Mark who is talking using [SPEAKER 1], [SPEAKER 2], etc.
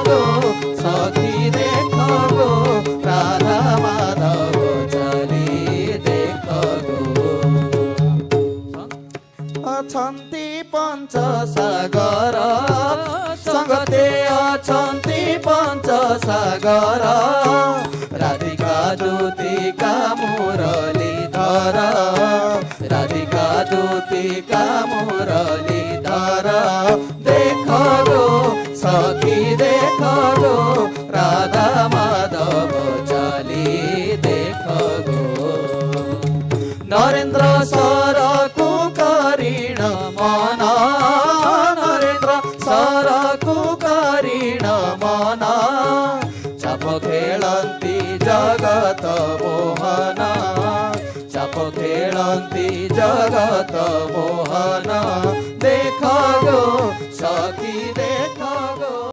[SPEAKER 1] go सखी देख go Radha Madhav चली देख गो अछन्ति पञ्चसागर संगते अछन्ति पञ्चसागर राधिका ज्योतिका मुरलीधर राधिका ज्योतिका मुरलीधर देख गो सखी देख गो राधा माधव चली देख गो नरेन्द्र सरको करिण मन नरेन्द्र सरको करिण मन चाप खेलन्ती जगत मोहन चाप खेलन्ती जगत मोहन